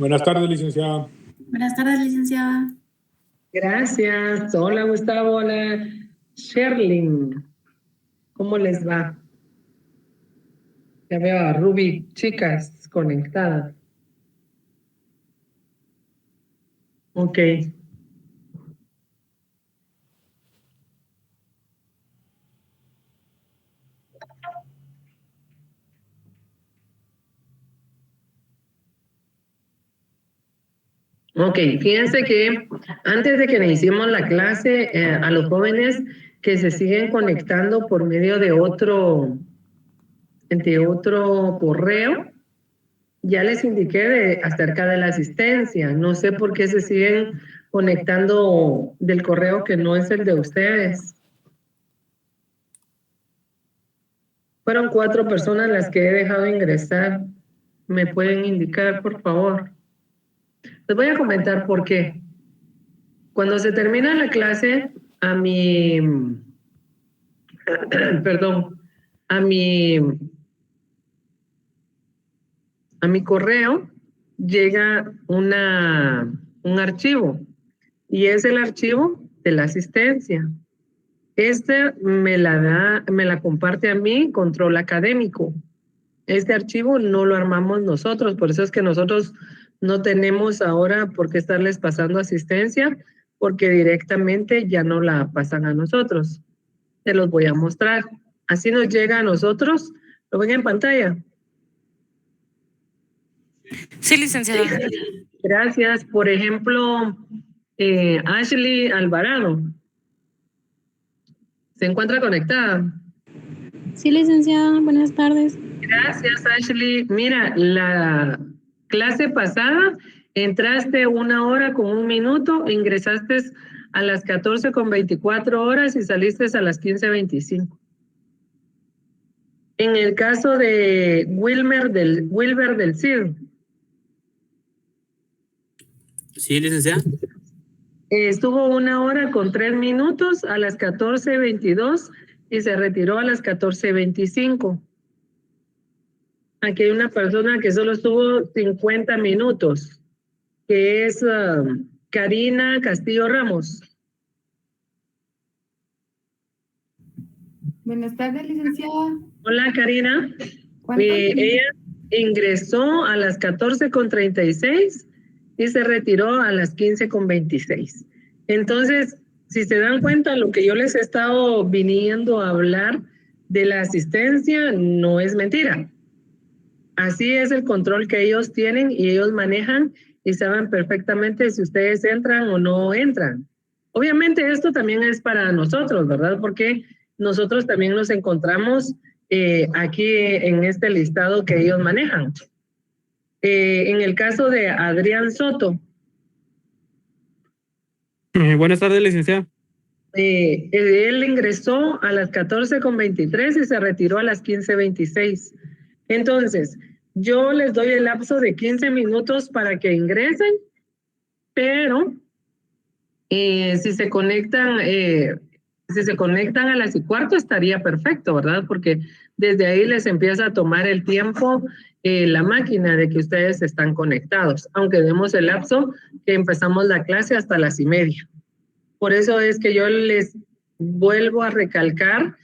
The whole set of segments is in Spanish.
Buenas tardes, licenciada. Buenas tardes, licenciada. Gracias. Hola, Gustavo. Hola, Sherlyn. ¿Cómo les va? Ya veo a Ruby, chicas, conectadas. Ok. Ok, fíjense que antes de que iniciemos la clase, a los jóvenes que se siguen conectando por medio de otro correo, ya les indiqué acerca de la asistencia. No sé por qué se siguen conectando del correo que no es el de ustedes. Fueron 4 personas las que he dejado ingresar. ¿Me pueden indicar, por favor? Les voy a comentar por qué. Cuando se termina la clase, a mi correo llega un archivo y es el archivo de la asistencia. Me la comparte a mí Control Académico. Este archivo no lo armamos nosotros, por eso es que nosotros no tenemos ahora por qué estarles pasando asistencia, porque directamente ya no la pasan a nosotros. Se los voy a mostrar. Así nos llega a nosotros. ¿Lo ven en pantalla? Sí, licenciada. Gracias. Por ejemplo, Ashley Alvarado. ¿Se encuentra conectada? Sí, licenciada. Buenas tardes. Gracias, Ashley. Mira, la clase pasada entraste 1 hora con 1 minuto, ingresaste a las 14:24 y saliste a las 15:25. En el caso de Wilber del CIR. Sí, licenciada. Estuvo 1 hora con 3 minutos a las 14:22 y se retiró a las 14:25. Aquí hay una persona que solo estuvo 50 minutos, que es Karina Castillo Ramos. Buenas tardes, licenciada. Hola, Karina. Ella ingresó a las 14:36 y se retiró a las 15:26. Entonces, si se dan cuenta, lo que yo les he estado viniendo a hablar de la asistencia no es mentira. Así es el control que ellos tienen y ellos manejan y saben perfectamente si ustedes entran o no entran. Obviamente esto también es para nosotros, ¿verdad? Porque nosotros también nos encontramos aquí en este listado que ellos manejan. En el caso de Adrián Soto. Buenas tardes, licenciada. Él ingresó a las 14:23 y se retiró a las 15:26. Entonces, yo les doy el lapso de 15 minutos para que ingresen, pero si se conectan a las 1:15 estaría perfecto, ¿verdad? Porque desde ahí les empieza a tomar el tiempo la máquina de que ustedes están conectados, aunque demos el lapso que empezamos la clase hasta las 1:30. Por eso es que yo les vuelvo a recalcar,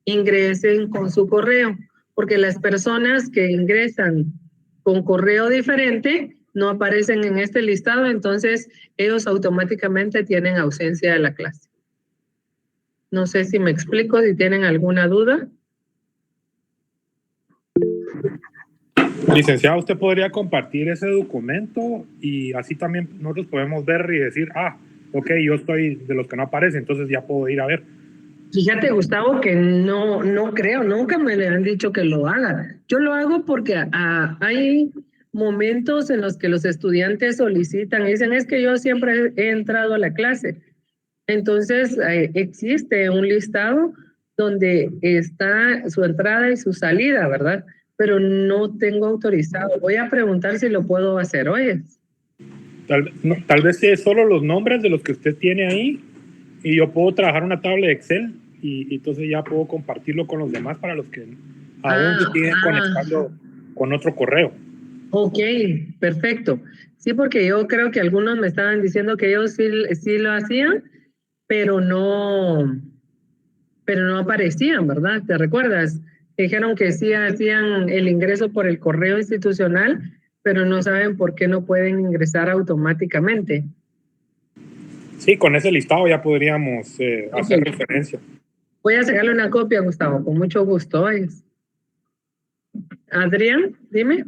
ingresen con su correo, porque las personas que ingresan con correo diferente no aparecen en este listado, entonces ellos automáticamente tienen ausencia de la clase. No sé si me explico, si tienen alguna duda. Licenciada, ¿usted podría compartir ese documento? Y así también nosotros podemos ver y decir, ok, yo estoy de los que no aparecen, entonces ya puedo ir a ver. Fíjate, Gustavo, que no creo, nunca me le han dicho que lo haga. Yo lo hago porque hay momentos en los que los estudiantes solicitan y dicen, es que yo siempre he entrado a la clase. Entonces, existe un listado donde está su entrada y su salida, ¿verdad? Pero no tengo autorizado. Voy a preguntar si lo puedo hacer hoy. Tal vez sea solo los nombres de los que usted tiene ahí y yo puedo trabajar una tabla de Excel y entonces ya puedo compartirlo con los demás para los que aún se siguen conectando con otro correo. Ok, perfecto. Sí, porque yo creo que algunos me estaban diciendo que ellos sí lo hacían, pero no aparecían, ¿verdad? ¿Te recuerdas? Dijeron que sí hacían el ingreso por el correo institucional, pero no saben por qué no pueden ingresar automáticamente. Sí, con ese listado ya podríamos hacer Ok. referencia. Voy a sacarle una copia, Gustavo, con mucho gusto. Adrián, dime.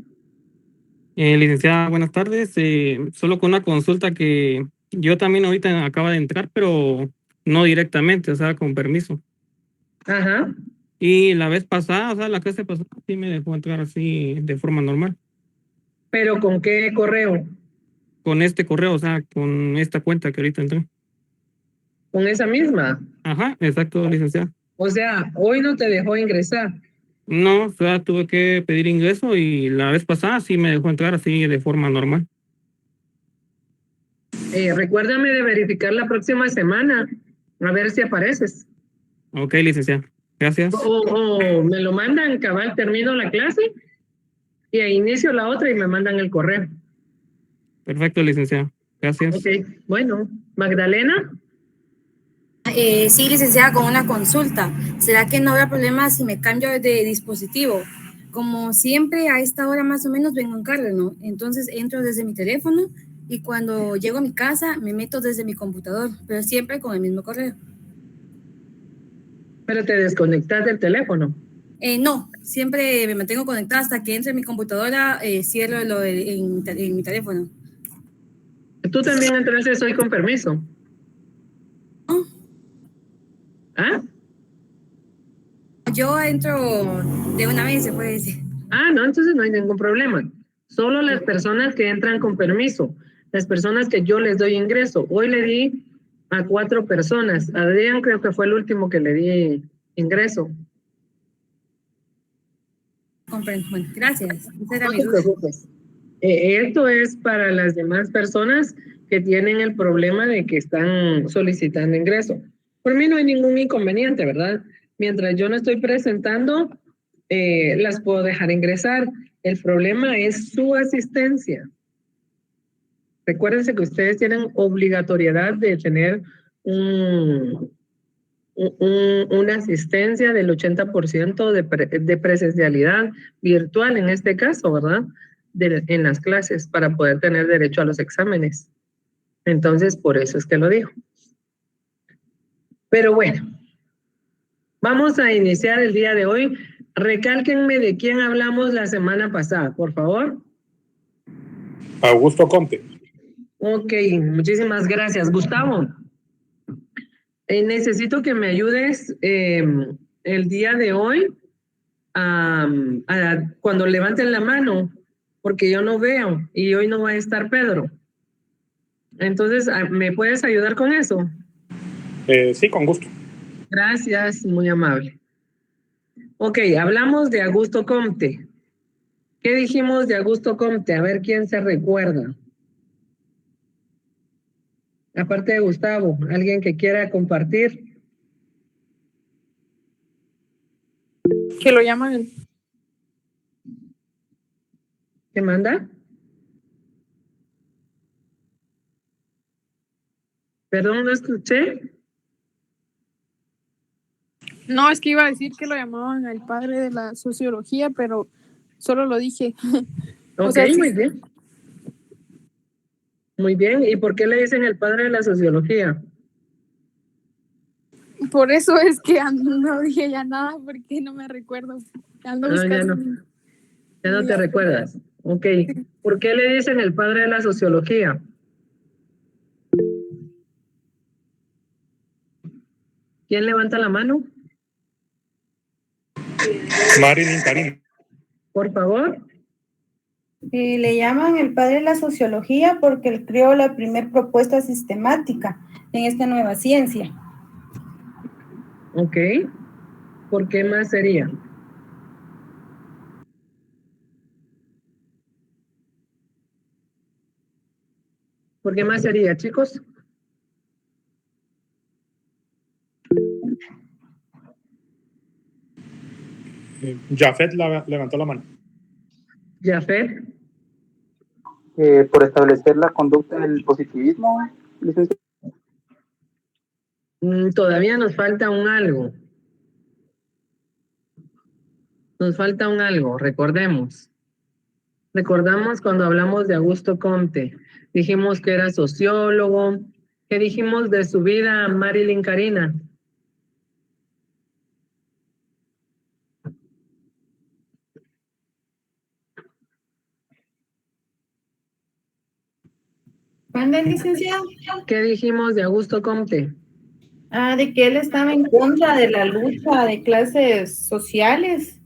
Licenciada, buenas tardes. Solo con una consulta que yo también ahorita acaba de entrar, pero no directamente, o sea, con permiso. Ajá. Y la vez pasada, o sea, la clase pasada, sí me dejó entrar así de forma normal. ¿Pero con qué correo? Con este correo, o sea, con esta cuenta que ahorita entré. Con esa misma. Ajá, exacto, licenciada. O sea, hoy no te dejó ingresar. No, o sea, tuve que pedir ingreso y la vez pasada sí me dejó entrar así de forma normal. Recuérdame de verificar la próxima semana, a ver si apareces. Ok, licenciada. Gracias. O me lo mandan, cabal, termino la clase y ahí inicio la otra y me mandan el correo. Perfecto, licenciada. Gracias. Ok, bueno. Magdalena, Sí, licenciada, con una consulta. ¿Será que no habrá problema si me cambio de dispositivo? Como siempre, a esta hora más o menos vengo en carro, ¿no? Entonces entro desde mi teléfono y cuando llego a mi casa me meto desde mi computador, pero siempre con el mismo correo. pero te desconectas del teléfono. No, siempre me mantengo conectada hasta que entre mi computadora, cierro en mi teléfono. Tú también entraste hoy con permiso. ¿No? ¿Ah? Yo entro de una vez, se puede decir. Ah, no, entonces no hay ningún problema. Solo las personas que entran con permiso, las personas que yo les doy ingreso. Hoy le di a 4 personas. Adrián creo que fue el último que le di ingreso. Comprendo. Bueno, gracias. Esa era No mi te duda. preocupes. Esto es para las demás personas que tienen el problema de que están solicitando ingreso. Por mí no hay ningún inconveniente, ¿verdad? Mientras yo no estoy presentando, las puedo dejar ingresar. El problema es su asistencia. Recuérdense que ustedes tienen obligatoriedad de tener una asistencia del 80% de presencialidad virtual en este caso, ¿verdad? En las clases para poder tener derecho a los exámenes. Entonces, por eso es que lo digo. Pero bueno, vamos a iniciar el día de hoy. Recálquenme de quién hablamos la semana pasada, por favor. Augusto Comte. Ok, muchísimas gracias. Gustavo, necesito que me ayudes el día de hoy cuando levanten la mano, porque yo no veo y hoy no va a estar Pedro. Entonces, ¿me puedes ayudar con eso? Sí, con gusto. Gracias, muy amable. Ok, hablamos de Augusto Comte. ¿Qué dijimos de Augusto Comte? A ver quién se recuerda. Aparte de Gustavo, ¿alguien que quiera compartir? Que lo llaman ¿Qué manda? Perdón, no escuché. No, es que iba a decir que lo llamaban el padre de la sociología, pero solo lo dije. Ok, sea, sí, muy bien. Muy bien. ¿Y por qué le dicen el padre de la sociología? por eso es que no dije ya nada, porque no me recuerdo. Ando Ya buscando no, ya no te recuerdas. Ok. ¿Por qué le dicen el padre de la sociología? ¿Quién levanta la mano? Marilyn Karim. Por favor. Le llaman el padre de la sociología porque él creó la primera propuesta sistemática en esta nueva ciencia. Ok. ¿Por qué más sería? ¿Por qué más sería, chicos? Jafet levantó la mano. Jafet. por establecer la conducta del positivismo, licenciado. Todavía nos falta un algo. Nos falta un algo, recordemos. Recordamos cuando hablamos de Augusto Comte. Dijimos que era sociólogo. ¿Qué dijimos de su vida, Marilyn Karina? ¿Manda, licenciado? ¿Qué dijimos de Augusto Comte? De que él estaba en contra de la lucha de clases sociales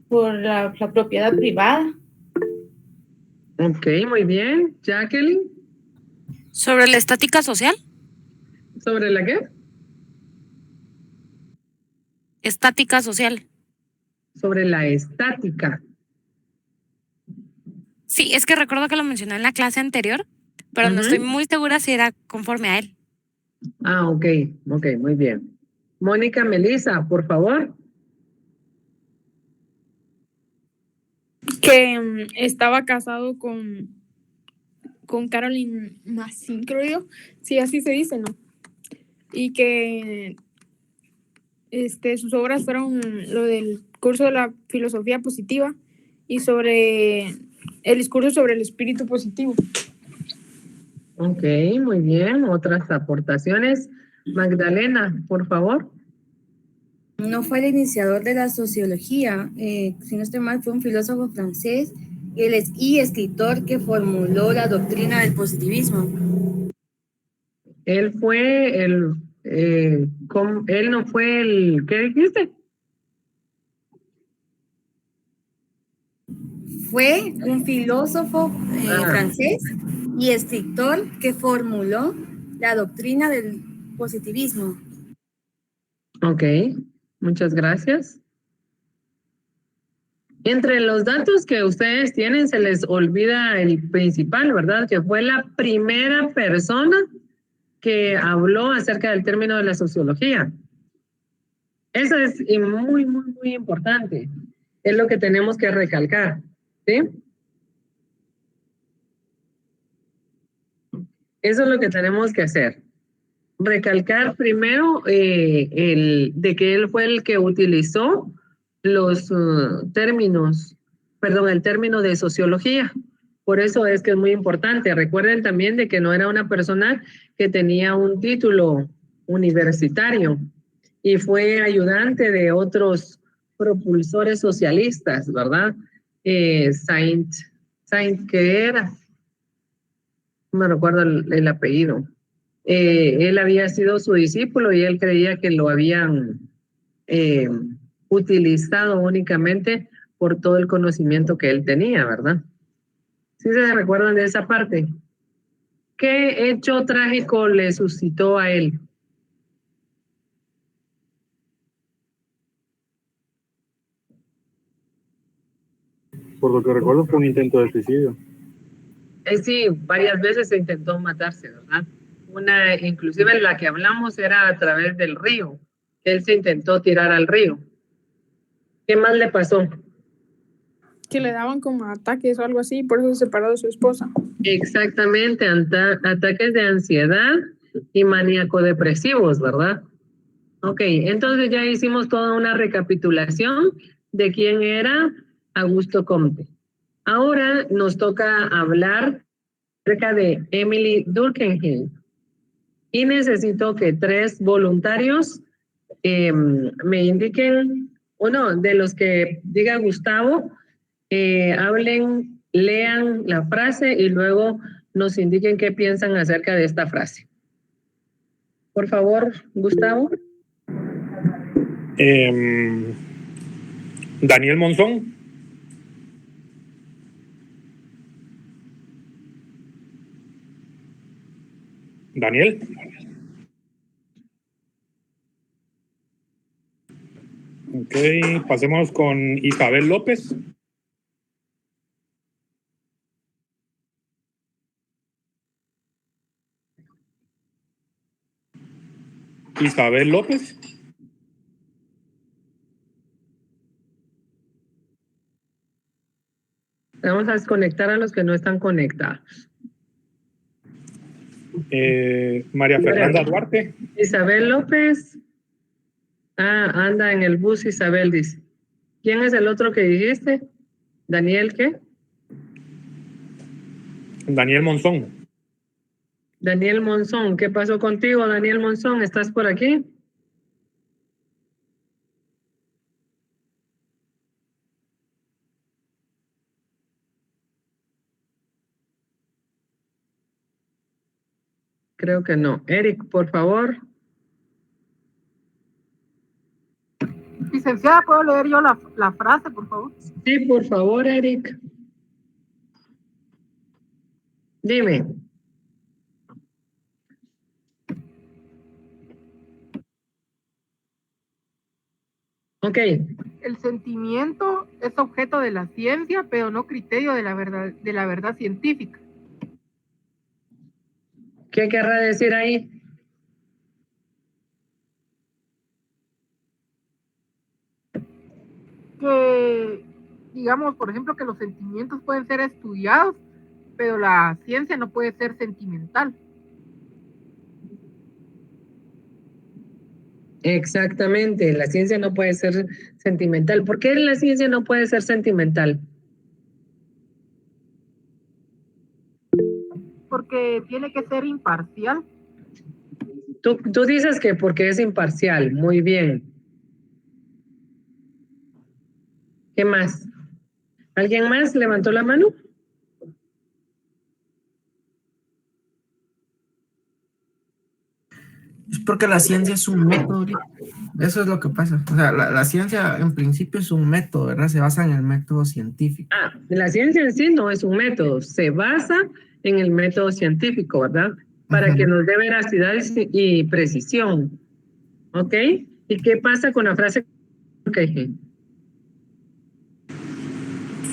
por la propiedad privada. Ok, muy bien. Jacqueline, ¿Sobre la estática social? ¿sobre la qué? Estática social. Sobre la estática. Sí, es que recuerdo que lo mencioné en la clase anterior, pero no estoy muy segura si era conforme a él. Ah, ok, muy bien. Mónica Melissa, por favor. Que estaba casado con Caroline Massin, creo yo. Sí, así se dice, ¿no? Y que sus obras fueron lo del curso de la filosofía positiva y sobre el discurso sobre el espíritu positivo. Ok, muy bien. Otras aportaciones. Magdalena, por favor. No fue el iniciador de la sociología, si no estoy mal, fue un filósofo francés y escritor que formuló la doctrina del positivismo. Él fue él no fue el, ¿qué dijiste? Fue un filósofo francés y escritor que formuló la doctrina del positivismo. Ok, muchas gracias. Entre los datos que ustedes tienen se les olvida el principal, ¿verdad? Que fue la primera persona que habló acerca del término de la sociología. Eso es muy, muy, muy importante. Es lo que tenemos que recalcar, ¿sí? Eso es lo que tenemos que hacer. Recalcar primero de que él fue el que utilizó los términos, perdón, el término de sociología. Por eso es que es muy importante. Recuerden también de que no era una persona que tenía un título universitario y fue ayudante de otros propulsores socialistas, ¿verdad? Saint, ¿qué era? No me recuerdo el apellido. Él había sido su discípulo y él creía que lo habían utilizado únicamente por todo el conocimiento que él tenía, ¿verdad? ¿Sí se recuerdan de esa parte? ¿Qué hecho trágico le suscitó a él? Por lo que recuerdo fue un intento de suicidio. Sí, varias veces se intentó matarse, ¿verdad? Una, inclusive la que hablamos era a través del río. Él se intentó tirar al río. ¿Qué más le pasó? Que le daban como ataques o algo así, por eso se separó de su esposa. Exactamente, ataques de ansiedad y maníaco-depresivos, ¿verdad? Ok, entonces ya hicimos toda una recapitulación de quién era Augusto Comte. Ahora nos toca hablar acerca de Emily Durkheim. Y necesito que 3 voluntarios me indiquen, uno de los que diga Gustavo, hablen, lean la frase y luego nos indiquen qué piensan acerca de esta frase. Por favor, Gustavo. Daniel Monzón. Daniel. Ok, pasemos con Isabel López. Isabel López. Vamos a desconectar a los que no están conectados. María Fernanda Duarte. Isabel López. Anda en el bus Isabel, dice. ¿Quién es el otro que dijiste? ¿Daniel qué? Daniel Monzón. Daniel Monzón. ¿Qué pasó contigo, Daniel Monzón? ¿Estás por aquí? Creo que no. Eric, por favor. Licenciada, ¿puedo leer yo la frase, por favor? Sí, por favor, Eric. Dime. Ok. El sentimiento es objeto de la ciencia, pero no criterio de la verdad científica. ¿Qué querrá decir ahí? Que, digamos, por ejemplo, que los sentimientos pueden ser estudiados, pero la ciencia no puede ser sentimental. Exactamente, la ciencia no puede ser sentimental. ¿Por qué la ciencia no puede ser sentimental? Porque tiene que ser imparcial. Tú dices que porque es imparcial, muy bien. ¿Qué más? ¿Alguien más levantó la mano? Es porque la ciencia es un método. Eso es lo que pasa. O sea, la ciencia en principio es un método, ¿verdad? Se basa en el método científico. La ciencia en sí no es un método, se basa en el método científico, ¿verdad? Para que nos dé veracidad y precisión. ¿Ok? ¿Y qué pasa con la frase que dije?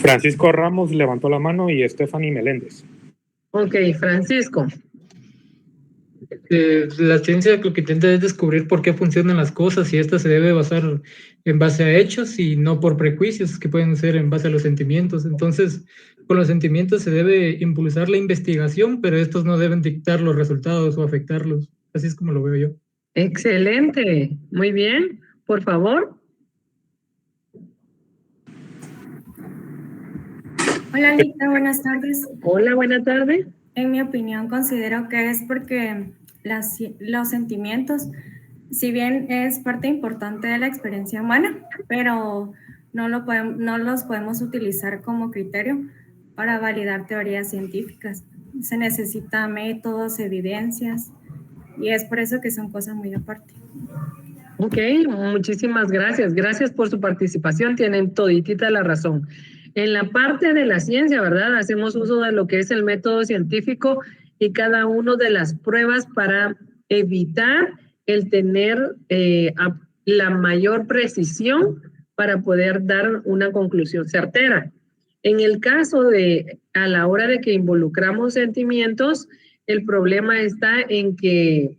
Francisco Ramos levantó la mano y Stephanie Meléndez. Ok, Francisco. La ciencia lo que intenta es descubrir por qué funcionan las cosas y esta se debe basar en base a hechos y no por prejuicios que pueden ser en base a los sentimientos. Entonces, con los sentimientos se debe impulsar la investigación, pero estos no deben dictar los resultados o afectarlos. Así es como lo veo yo. Excelente, muy bien. Por favor. Hola, Lita, buenas tardes. Hola, buenas tardes. En mi opinión, considero que es porque los sentimientos, si bien es parte importante de la experiencia humana, pero no los podemos utilizar como criterio para validar teorías científicas. Se necesitan métodos, evidencias, y es por eso que son cosas muy aparte. Ok, muchísimas gracias. Gracias por su participación. Tienen toditita la razón. En la parte de la ciencia, ¿verdad? Hacemos uso de lo que es el método científico y cada una de las pruebas para evitar el tener la mayor precisión para poder dar una conclusión certera. En el caso de, a la hora de que involucramos sentimientos, el problema está en que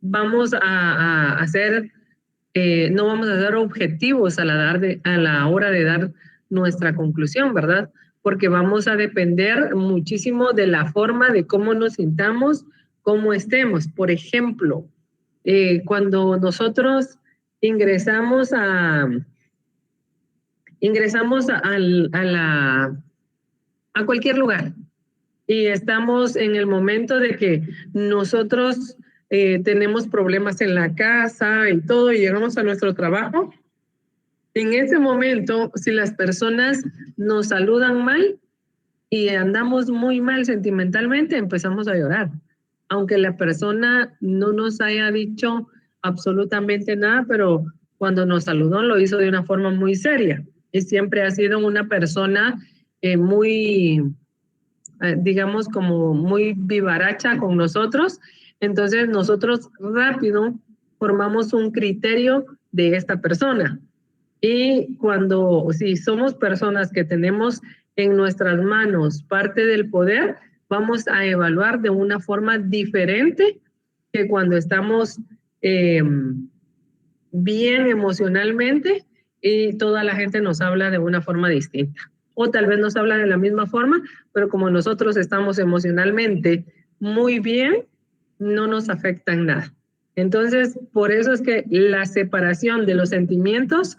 vamos a hacer, no vamos a ser objetivos a la hora de dar nuestra conclusión, ¿verdad? Porque vamos a depender muchísimo de la forma de cómo nos sintamos, cómo estemos. Por ejemplo, cuando nosotros ingresamos a cualquier lugar y estamos en el momento de que nosotros tenemos problemas en la casa y todo, y llegamos a nuestro trabajo, en ese momento, si las personas nos saludan mal y andamos muy mal sentimentalmente, empezamos a llorar. Aunque la persona no nos haya dicho absolutamente nada, pero cuando nos saludó lo hizo de una forma muy seria. Y siempre ha sido una persona muy, digamos, como muy vivaracha con nosotros. Entonces nosotros rápido formamos un criterio de esta persona. Y si somos personas que tenemos en nuestras manos parte del poder, vamos a evaluar de una forma diferente que cuando estamos bien emocionalmente y toda la gente nos habla de una forma distinta. o tal vez nos habla de la misma forma, pero como nosotros estamos emocionalmente muy bien, no nos afecta en nada. Entonces, por eso es que la separación de los sentimientos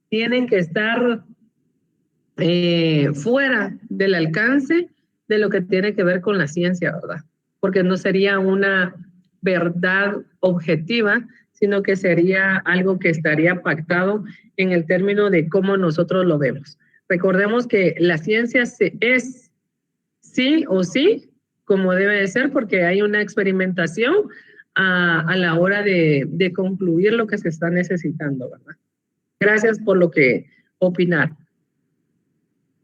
tienen que estar fuera del alcance de lo que tiene que ver con la ciencia, ¿verdad? Porque no sería una verdad objetiva, sino que sería algo que estaría pactado en el término de cómo nosotros lo vemos. Recordemos que la ciencia es sí o sí, como debe de ser, porque hay una experimentación a la hora de concluir lo que se está necesitando, ¿verdad? Gracias por lo que opinar.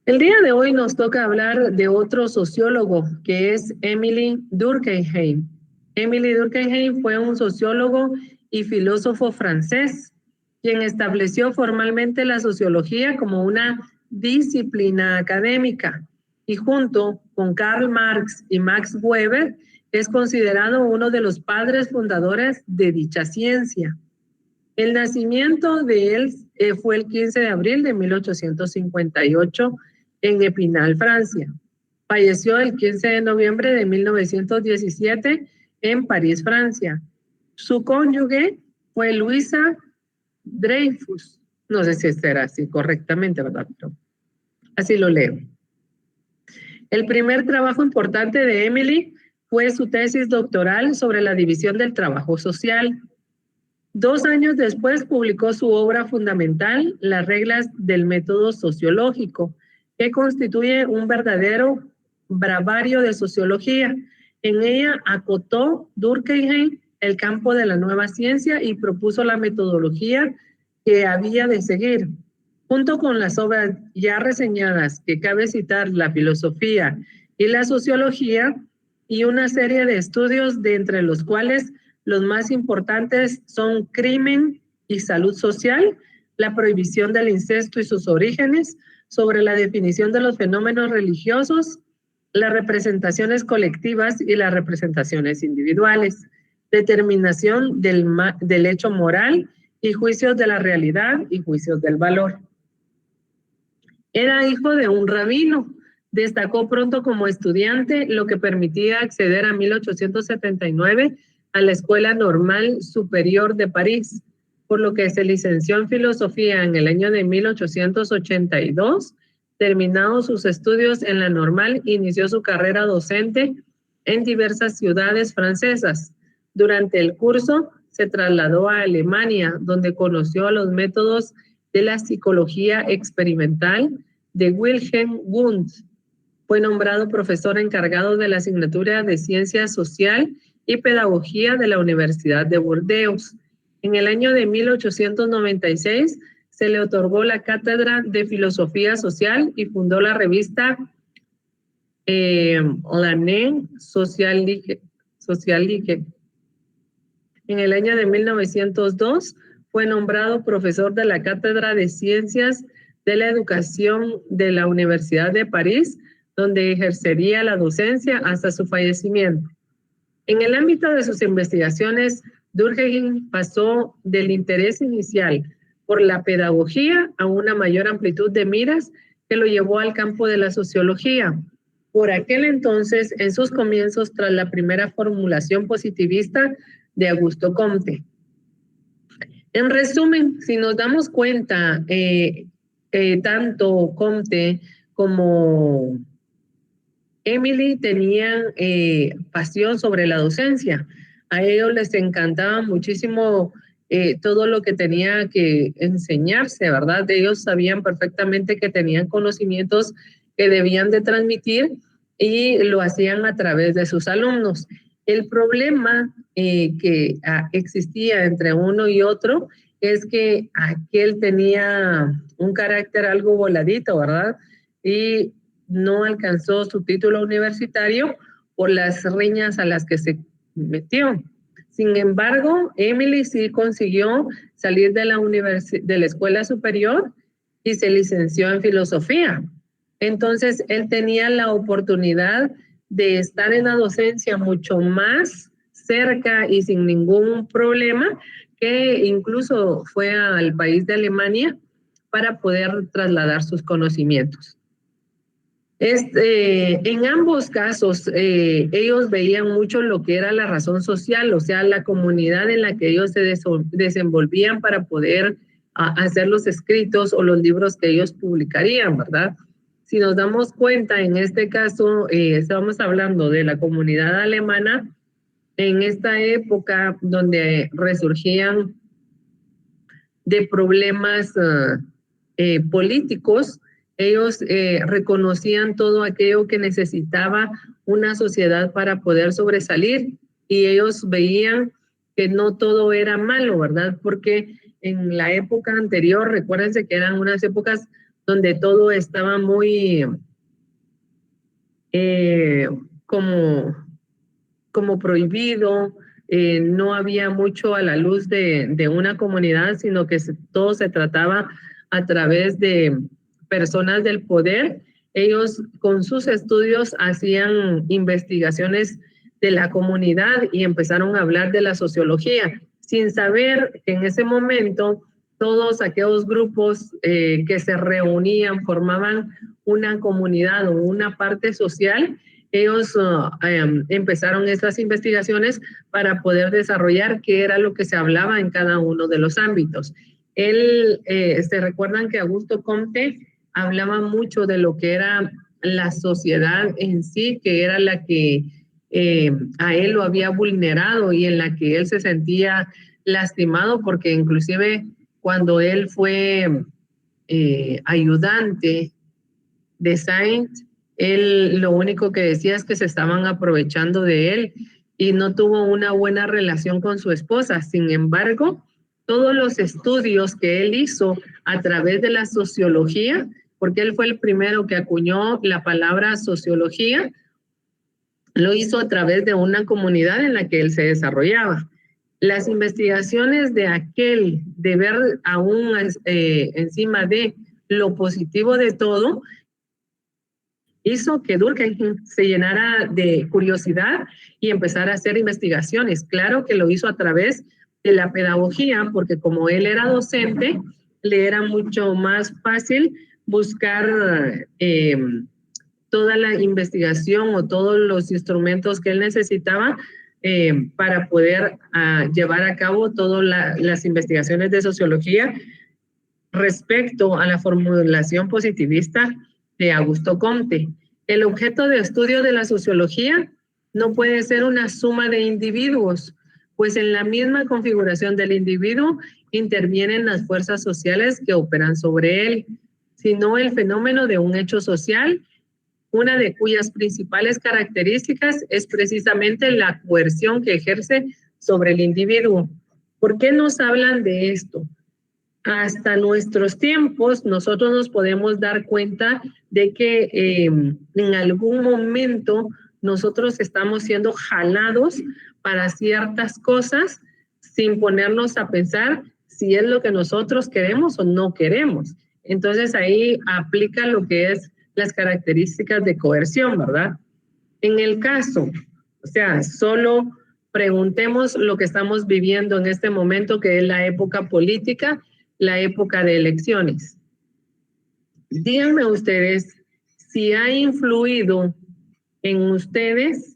El día de hoy nos toca hablar de otro sociólogo, que es Émile Durkheim. Émile Durkheim fue un sociólogo y filósofo francés, quien estableció formalmente la sociología como una disciplina académica, y junto con Karl Marx y Max Weber, es considerado uno de los padres fundadores de dicha ciencia. El nacimiento de él fue el 15 de abril de 1858 en Épinal, Francia. Falleció el 15 de noviembre de 1917 en París, Francia. Su cónyuge fue Luisa Dreyfus. No sé si será así correctamente, ¿verdad? Pero así lo leo. El primer trabajo importante de Émile fue su tesis doctoral sobre la división del trabajo social. 2 años después publicó su obra fundamental, Las reglas del método sociológico, que constituye un verdadero bravario de sociología. En ella acotó Durkheim el campo de la nueva ciencia y propuso la metodología que había de seguir. Junto con las obras ya reseñadas, que cabe citar la filosofía y la sociología, y una serie de estudios de entre los cuales los más importantes son crimen y salud social, la prohibición del incesto y sus orígenes, sobre la definición de los fenómenos religiosos, las representaciones colectivas y las representaciones individuales, determinación del hecho moral y juicios de la realidad y juicios del valor. Era hijo de un rabino. Destacó pronto como estudiante, lo que permitía acceder a 1879 a la Escuela Normal Superior de París, por lo que se licenció en filosofía en el año de 1882. Terminados sus estudios en la Normal, inició su carrera docente en diversas ciudades francesas. Durante el curso se trasladó a Alemania, donde conoció los métodos de la psicología experimental de Wilhelm Wundt. Fue nombrado profesor encargado de la asignatura de Ciencia Social y Pedagogía de la Universidad de Burdeos. En el año de 1896 se le otorgó la cátedra de Filosofía Social y fundó la revista L'Année Sociale. En el año de 1902 fue nombrado profesor de la Cátedra de Ciencias de la Educación de la Universidad de París, donde ejercería la docencia hasta su fallecimiento. En el ámbito de sus investigaciones, Durkheim pasó del interés inicial por la pedagogía a una mayor amplitud de miras que lo llevó al campo de la sociología. Por aquel entonces, en sus comienzos, tras la primera formulación positivista de Augusto Comte. En resumen, si nos damos cuenta, tanto Comte como Émile tenían pasión sobre la docencia. A ellos les encantaba muchísimo todo lo que tenía que enseñarse, ¿verdad? Ellos sabían perfectamente que tenían conocimientos que debían de transmitir y lo hacían a través de sus alumnos. El problema que existía entre uno y otro es que aquel tenía un carácter algo voladito, ¿verdad? Y no alcanzó su título universitario por las riñas a las que se metió. Sin embargo, Émile sí consiguió salir de la escuela superior y se licenció en filosofía. Entonces, él tenía la oportunidad de estar en la docencia mucho más cerca y sin ningún problema, que incluso fue al país de Alemania para poder trasladar sus conocimientos. En ambos casos, ellos veían mucho lo que era la razón social, o sea, la comunidad en la que ellos se desenvolvían para poder hacer los escritos o los libros que ellos publicarían, ¿verdad? Si nos damos cuenta, en este caso, estamos hablando de la comunidad alemana, en esta época donde resurgían de problemas políticos, ellos reconocían todo aquello que necesitaba una sociedad para poder sobresalir, y ellos veían que no todo era malo, ¿verdad? Porque en la época anterior, recuérdense que eran unas épocas donde todo estaba muy como prohibido, no había mucho a la luz de una comunidad, sino que todo se trataba a través de personas del poder. Ellos con sus estudios hacían investigaciones de la comunidad y empezaron a hablar de la sociología, sin saber que en ese momento todos aquellos grupos que se reunían, formaban una comunidad o una parte social. Ellos empezaron estas investigaciones para poder desarrollar qué era lo que se hablaba en cada uno de los ámbitos. Se recuerdan que Augusto Comte hablaba mucho de lo que era la sociedad en sí, que era la que a él lo había vulnerado y en la que él se sentía lastimado, porque inclusive cuando él fue ayudante de Saint, él lo único que decía es que se estaban aprovechando de él y no tuvo una buena relación con su esposa. Sin embargo, todos los estudios que él hizo a través de la sociología, porque él fue el primero que acuñó la palabra sociología, lo hizo a través de una comunidad en la que él se desarrollaba. Las investigaciones de aquel, de ver aún encima de lo positivo de todo, hizo que Durkheim se llenara de curiosidad y empezara a hacer investigaciones. Claro que lo hizo a través de la pedagogía, porque como él era docente, le era mucho más fácil buscar toda la investigación o todos los instrumentos que él necesitaba para poder llevar a cabo todas las investigaciones de sociología respecto a la formulación positivista de Augusto Comte. El objeto de estudio de la sociología no puede ser una suma de individuos, pues en la misma configuración del individuo intervienen las fuerzas sociales que operan sobre él, sino el fenómeno de un hecho social, una de cuyas principales características es precisamente la coerción que ejerce sobre el individuo. ¿Por qué nos hablan de esto? Hasta nuestros tiempos, nosotros nos podemos dar cuenta de que en algún momento nosotros estamos siendo jalados para ciertas cosas sin ponernos a pensar si es lo que nosotros queremos o no queremos. Entonces ahí aplica lo que es las características de coerción, ¿verdad? En el caso, o sea, solo preguntemos lo que estamos viviendo en este momento, que es la época política, la época de elecciones. Díganme ustedes si ha influido en ustedes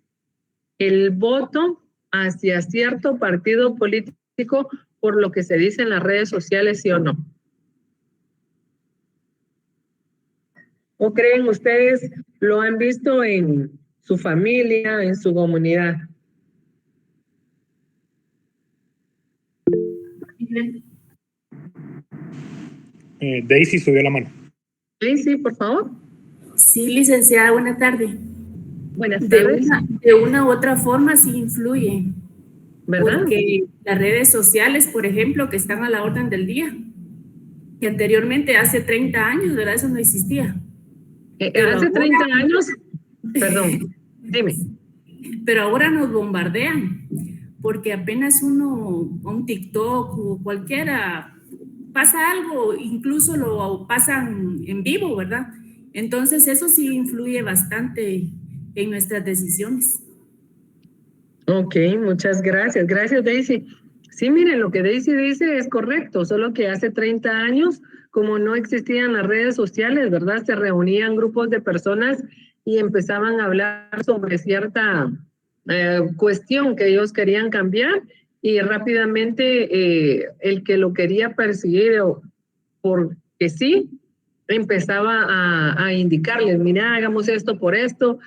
el voto hacia cierto partido político por lo que se dice en las redes sociales, ¿sí o no? ¿O creen ustedes, lo han visto en su familia, en su comunidad? Daisy subió la mano. Daisy, por favor. Sí, licenciada, buena tarde. Buenas tardes. De una u otra forma sí influye, ¿verdad? Porque las redes sociales, por ejemplo, que están a la orden del día, que anteriormente, hace 30 años, ¿verdad? Eso no existía. Hace 30 años, perdón, dime. Pero ahora nos bombardean, porque apenas un TikTok o cualquiera pasa algo, incluso lo pasan en vivo, ¿verdad? Entonces eso sí influye bastante en nuestras decisiones. Ok, muchas gracias. Gracias, Daisy. Sí, miren, lo que Daisy dice es correcto, solo que hace 30 años, como no existían las redes sociales, ¿verdad? Se reunían grupos de personas y empezaban a hablar sobre cierta cuestión que ellos querían cambiar y rápidamente el que lo quería perseguir porque sí, empezaba a indicarles, mira, hagamos esto por esto,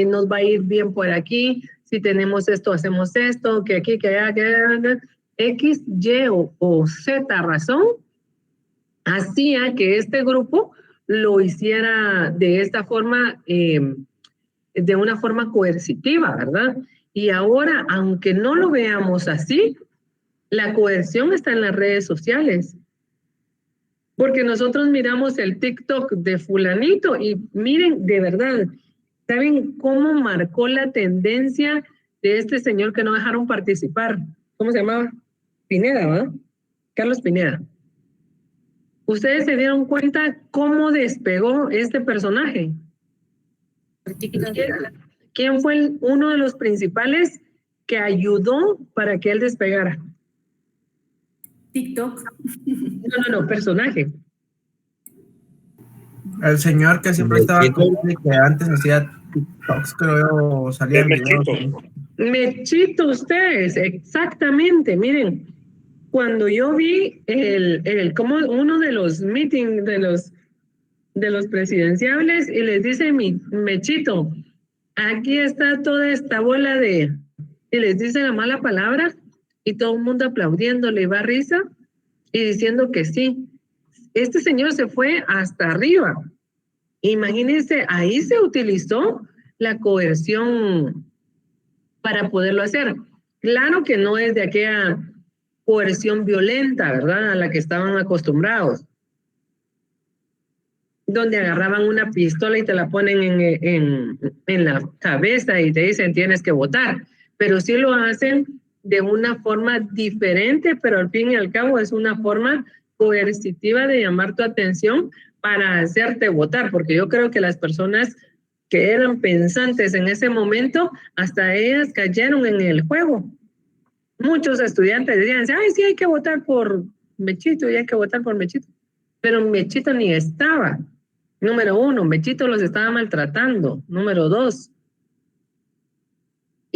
nos va a ir bien por aquí, si tenemos esto, hacemos esto, que aquí, que allá, que allá. X, Y o Z razón hacía que este grupo lo hiciera de esta forma, de una forma coercitiva, ¿verdad? Y ahora, aunque no lo veamos así, la coerción está en las redes sociales. Porque nosotros miramos el TikTok de fulanito y miren, de verdad, ¿saben cómo marcó la tendencia de este señor que no dejaron participar? ¿Cómo se llamaba? Pineda, ¿verdad? Carlos Pineda. ¿Ustedes se dieron cuenta cómo despegó este personaje? ¿Quién fue uno de los principales que ayudó para que él despegara? TikTok. No, personaje. El señor que siempre estaba con él, que antes hacía TikToks, creo, salía en videos. Mechito, ustedes, exactamente. Miren, cuando yo vi como uno de los meetings de los presidenciables y les dice Mechito, aquí está toda esta bola y les dice la mala palabra y todo el mundo aplaudiéndole y va a risa y diciendo que sí. Este señor se fue hasta arriba. Imagínense, ahí se utilizó la coerción para poderlo hacer. Claro que no es de aquella coerción violenta, ¿verdad? A la que estaban acostumbrados. Donde agarraban una pistola y te la ponen en la cabeza y te dicen tienes que votar. Pero sí lo hacen de una forma diferente, pero al fin y al cabo es una forma coercitiva de llamar tu atención para hacerte votar, porque yo creo que las personas que eran pensantes en ese momento, hasta ellas cayeron en el juego. Muchos estudiantes decían, ay, sí, hay que votar por Mechito y hay que votar por Mechito. Pero Mechito ni estaba. Número 1, Mechito los estaba maltratando. Número 2.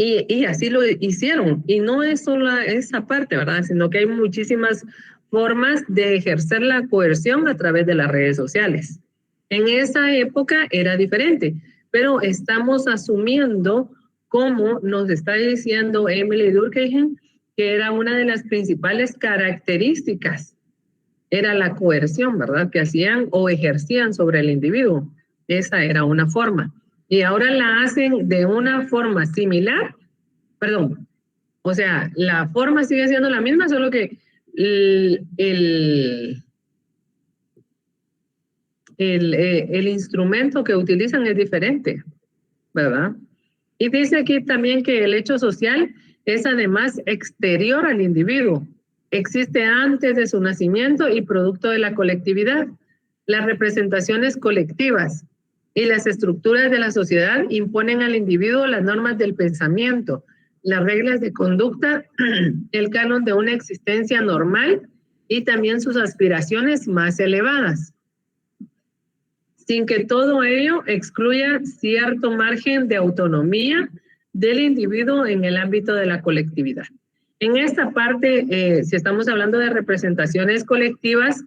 Y así lo hicieron. Y no es solo esa parte, ¿verdad? Sino que hay muchísimas formas de ejercer la coerción a través de las redes sociales. En esa época era diferente, pero estamos asumiendo, como nos está diciendo Emily Durkheim, que era una de las principales características, era la coerción, ¿verdad? Que hacían o ejercían sobre el individuo. Esa era una forma. Y ahora la hacen de una forma similar, perdón, o sea, la forma sigue siendo la misma, solo que el instrumento que utilizan es diferente, ¿verdad? Y dice aquí también que el hecho social es además exterior al individuo. Existe antes de su nacimiento y producto de la colectividad. Las representaciones colectivas y las estructuras de la sociedad imponen al individuo las normas del pensamiento, las reglas de conducta, el canon de una existencia normal y también sus aspiraciones más elevadas, sin que todo ello excluya cierto margen de autonomía del individuo en el ámbito de la colectividad. En esta parte, si estamos hablando de representaciones colectivas,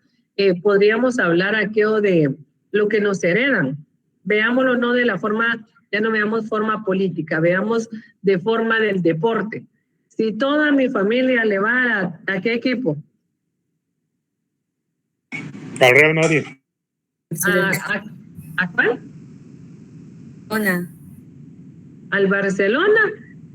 podríamos hablar aquello de lo que nos heredan. Veámoslo no de la forma, ya no veamos forma política, veamos de forma del deporte. Si toda mi familia le va a ¿qué equipo? Al Real Madrid. ¿A cuál? Barcelona. Al Barcelona.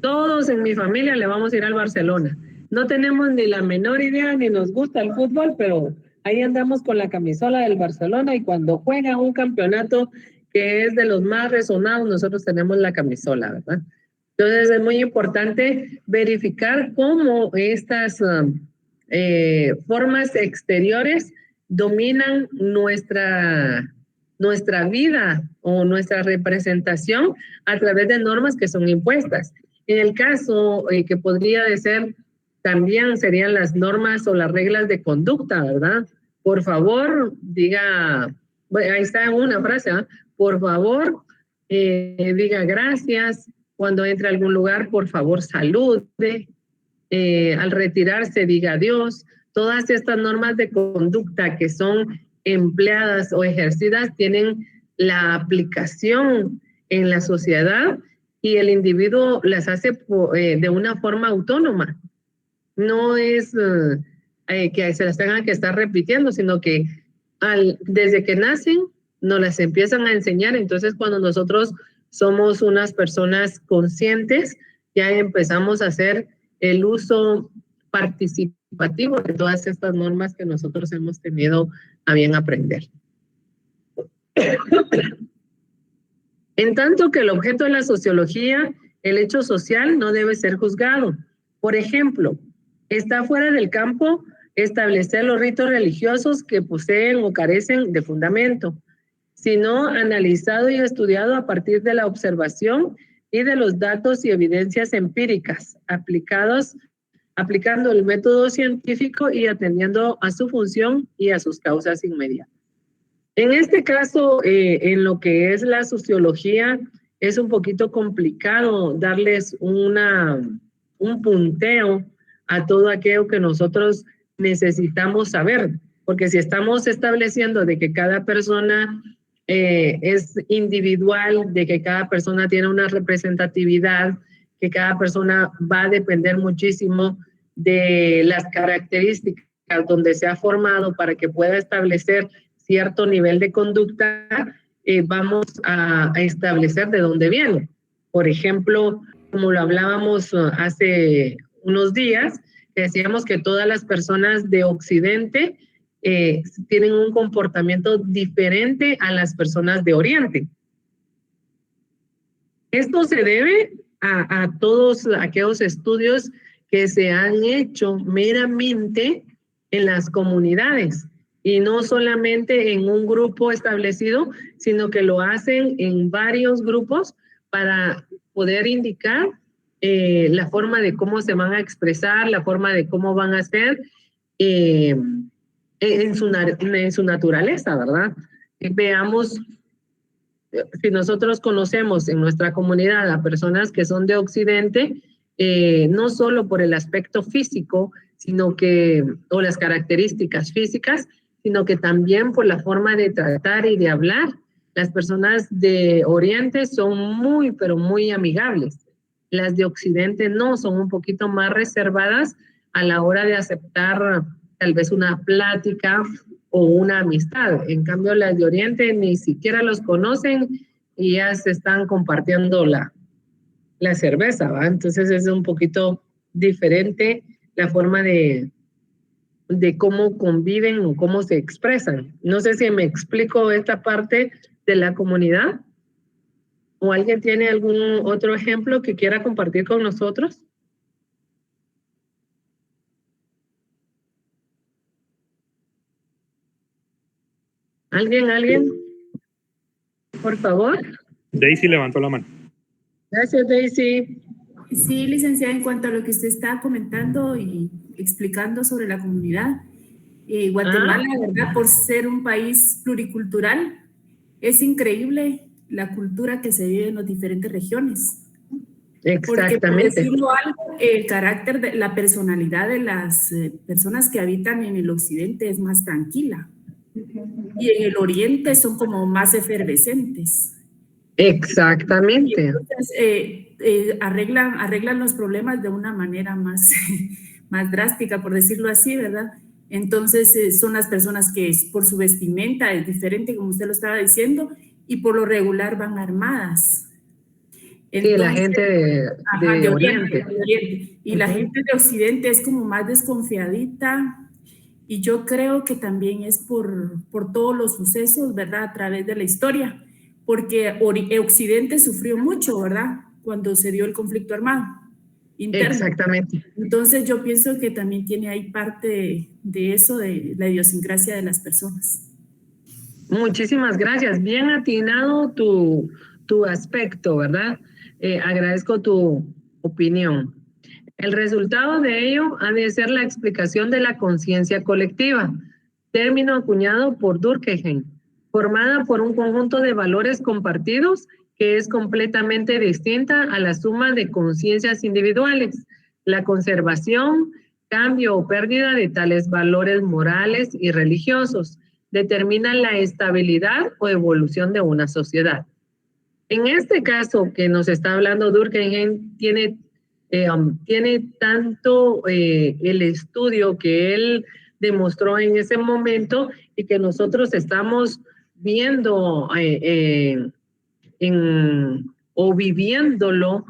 Todos en mi familia le vamos a ir al Barcelona. No tenemos ni la menor idea ni nos gusta el fútbol, pero ahí andamos con la camisola del Barcelona y cuando juega un campeonato que es de los más resonados, nosotros tenemos la camisola, ¿verdad? Entonces es muy importante verificar cómo estas formas exteriores dominan nuestra vida o nuestra representación a través de normas que son impuestas. En el caso que podría de ser también serían las normas o las reglas de conducta, ¿verdad? Por favor, diga, bueno, ahí está una frase, ¿eh? Por favor, diga gracias. Cuando entre a algún lugar, por favor, salude. Al retirarse, diga adiós. Todas estas normas de conducta que son empleadas o ejercidas tienen la aplicación en la sociedad y el individuo las hace de una forma autónoma. No es que se las tengan que estar repitiendo, sino que desde que nacen nos las empiezan a enseñar. Entonces, cuando nosotros somos unas personas conscientes, ya empezamos a hacer el uso participativo de todas estas normas que nosotros hemos tenido a bien aprender. En tanto que el objeto de la sociología, el hecho social, no debe ser juzgado. Por ejemplo, está fuera del campo establecer los ritos religiosos que poseen o carecen de fundamento, sino analizado y estudiado a partir de la observación y de los datos y evidencias empíricas, aplicando el método científico y atendiendo a su función y a sus causas inmediatas. En este caso, en lo que es la sociología, es un poquito complicado darles un punteo a todo aquello que nosotros necesitamos saber, porque si estamos estableciendo de que cada persona es individual, de que cada persona tiene una representatividad, que cada persona va a depender muchísimo de las características donde se ha formado para que pueda establecer cierto nivel de conducta, vamos a establecer de dónde viene. Por ejemplo, como lo hablábamos hace unos días, decíamos que todas las personas de Occidente tienen un comportamiento diferente a las personas de Oriente. Esto se debe a todos aquellos estudios que se han hecho meramente en las comunidades y no solamente en un grupo establecido, sino que lo hacen en varios grupos para poder indicar la forma de cómo se van a expresar, la forma de cómo van a ser en su naturaleza, ¿verdad? Veamos, si nosotros conocemos en nuestra comunidad a personas que son de Occidente, no solo por el aspecto físico, sino que, o las características físicas, sino que también por la forma de tratar y de hablar. Las personas de Oriente son muy, pero muy amigables. Las de Occidente no, son un poquito más reservadas a la hora de aceptar tal vez una plática o una amistad. En cambio, las de Oriente ni siquiera los conocen y ya se están compartiendo la cerveza, ¿va? Entonces es un poquito diferente la forma de cómo conviven o cómo se expresan. No sé si me explico esta parte de la comunidad. ¿O alguien tiene algún otro ejemplo que quiera compartir con nosotros? ¿Alguien? Por favor. Daisy levantó la mano. Gracias, Daisy. Sí, licenciada, en cuanto a lo que usted está comentando y explicando sobre la comunidad, Guatemala, ¿verdad? Por ser un país pluricultural, es increíble la cultura que se vive en las diferentes regiones. Exactamente. Porque, por decirlo algo, el carácter, la personalidad de las personas que habitan en el occidente es más tranquila. Y en el oriente son como más efervescentes. Exactamente. Y entonces arreglan los problemas de una manera más drástica, por decirlo así, ¿verdad? Entonces son las personas que por su vestimenta es diferente, como usted lo estaba diciendo, y por lo regular van armadas. Entonces, sí, la gente de Oriente. Y la gente de Occidente es como más desconfiadita, y yo creo que también es por todos los sucesos, ¿verdad? A través de la historia, porque Occidente sufrió mucho, ¿verdad? Cuando se dio el conflicto armado interno. Exactamente. Entonces yo pienso que también tiene ahí parte de eso, de la idiosincrasia de las personas. Muchísimas gracias. Bien atinado tu aspecto, ¿verdad? Agradezco tu opinión. El resultado de ello ha de ser la explicación de la conciencia colectiva, término acuñado por Durkheim, formada por un conjunto de valores compartidos que es completamente distinta a la suma de conciencias individuales, la conservación, cambio o pérdida de tales valores morales y religiosos, determina la estabilidad o evolución de una sociedad. En este caso que nos está hablando Durkheim, tiene tanto el estudio que él demostró en ese momento y que nosotros estamos viendo o viviéndolo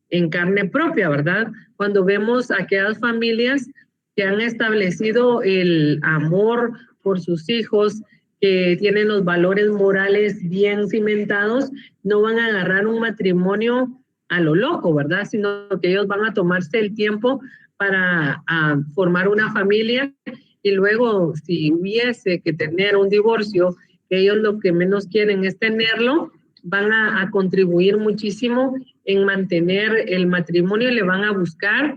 en carne propia, ¿verdad? Cuando vemos a aquellas familias que han establecido el amor por sus hijos, que tienen los valores morales bien cimentados, no van a agarrar un matrimonio a lo loco, ¿verdad? Sino que ellos van a tomarse el tiempo para formar una familia y luego si hubiese que tener un divorcio, que ellos lo que menos quieren es tenerlo, van a contribuir muchísimo en mantener el matrimonio y le van a buscar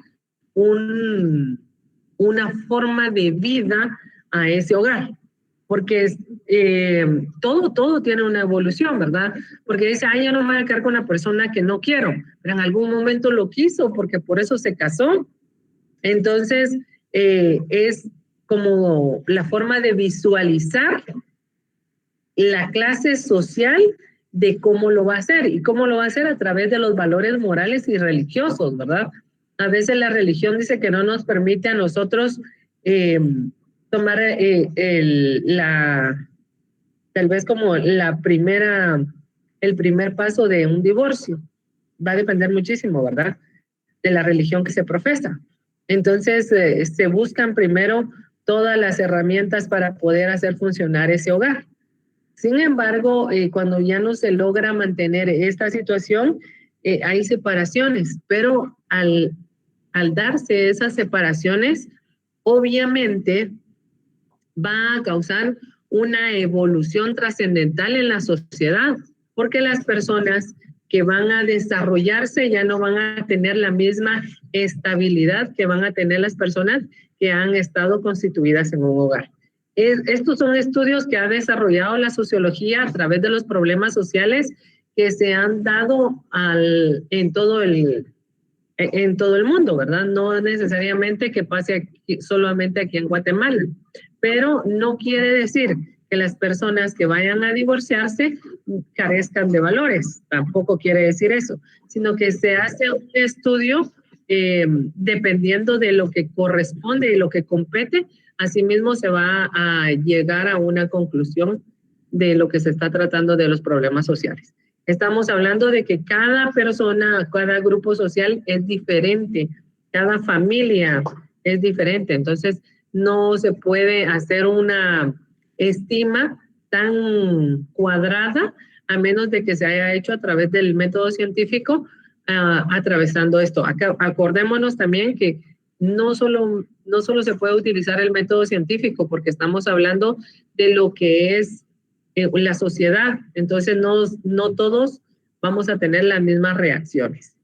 una forma de vida a ese hogar. Porque todo tiene una evolución, ¿verdad? Porque dice, yo no me voy a quedar con una persona que no quiero, pero en algún momento lo quiso porque por eso se casó. Entonces, es como la forma de visualizar la clase social de cómo lo va a hacer y cómo lo va a hacer a través de los valores morales y religiosos, ¿verdad? A veces la religión dice que no nos permite a nosotros tomar tal vez como el primer paso de un divorcio. Va a depender muchísimo, ¿verdad? De la religión que se profesa. Entonces, se buscan primero todas las herramientas para poder hacer funcionar ese hogar. Sin embargo, cuando ya no se logra mantener esta situación, hay separaciones, pero al darse esas separaciones, obviamente va a causar una evolución trascendental en la sociedad, porque las personas que van a desarrollarse ya no van a tener la misma estabilidad que van a tener las personas que han estado constituidas en un hogar. Estos son estudios que ha desarrollado la sociología a través de los problemas sociales que se han dado en todo el mundo, ¿verdad? No necesariamente que pase solamente aquí en Guatemala, pero no quiere decir que las personas que vayan a divorciarse carezcan de valores, tampoco quiere decir eso, sino que se hace un estudio dependiendo de lo que corresponde y lo que compete. Asimismo se va a llegar a una conclusión de lo que se está tratando de los problemas sociales. Estamos hablando de que cada persona, cada grupo social es diferente, cada familia es diferente, entonces no se puede hacer una estima tan cuadrada a menos de que se haya hecho a través del método científico atravesando esto. Acordémonos también que no solo se puede utilizar el método científico porque estamos hablando de lo que es la sociedad, entonces no todos vamos a tener las mismas reacciones.